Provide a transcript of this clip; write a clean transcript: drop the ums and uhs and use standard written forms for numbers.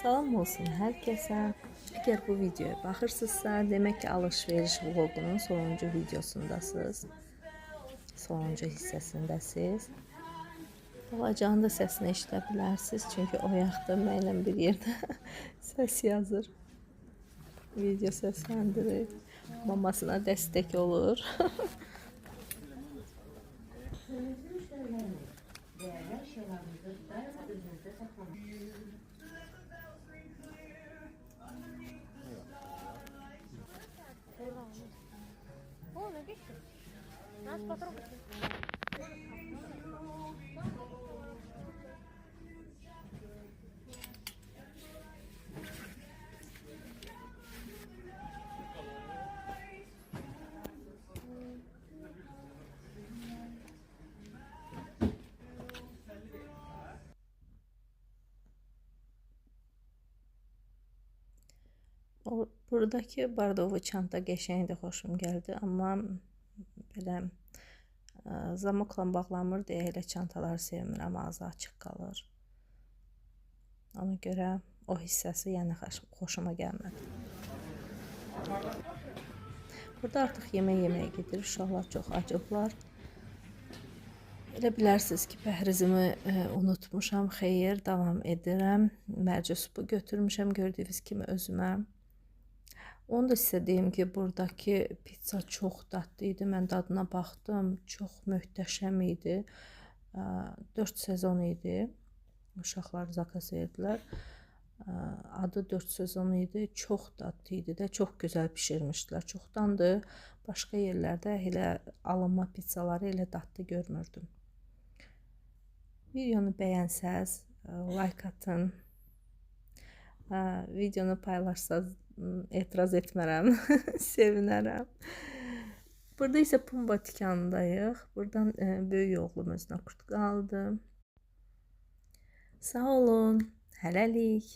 Salam olsun hər kəsə. Əgər bu videoya baxırsınızsa, demək ki, alış-veriş vloqunun sonuncu videosundasınız. Sonuncu hissəsindəsiz. Balacanın da səsini eşidə bilərsiniz, çünki oyaqda mənimlə bir yerdə səs yazır. Video səsləndirir. Mamasına dəstək olur. Нас потрогать. Buradakı bardovlu çanta qəşəngdir, xoşum gəldi, amma belə zamokla bağlanmır deyə elə çantaları sevmirəm, ağzı açıq qalır. Ona görə o hissəsi yəni xoşuma gəlmədi. Burada artıq yemək gedir, uşaqlar çox acıblar. Elə bilərsiniz ki, pəhrizimi unutmuşam, xeyir, davam edirəm. Mərcə supu götürmüşəm, gördüyünüz kimi özümə. Onu da sizə deyim ki, buradakı pizza çox dadlı idi. Mən dadına baxdım, çox möhtəşəm idi. 4 sezon idi. Uşaqlar zakaz verdilər. Adı 4 sezon idi. Çox dadlı idi də, çox gözəl bişirmişdilər. Çoxdandır başqa yerlərdə elə alınma pizzaları elə dadlı görmürdüm. Videonu bəyənsəz, like atın. Videonu paylaşsaz etiraz etmərəm, sevinərəm. Burada isə Pumba dükanındayıq. Buradan böyük oğlum özünə kurt qaldı. Sağ olun, hələlik.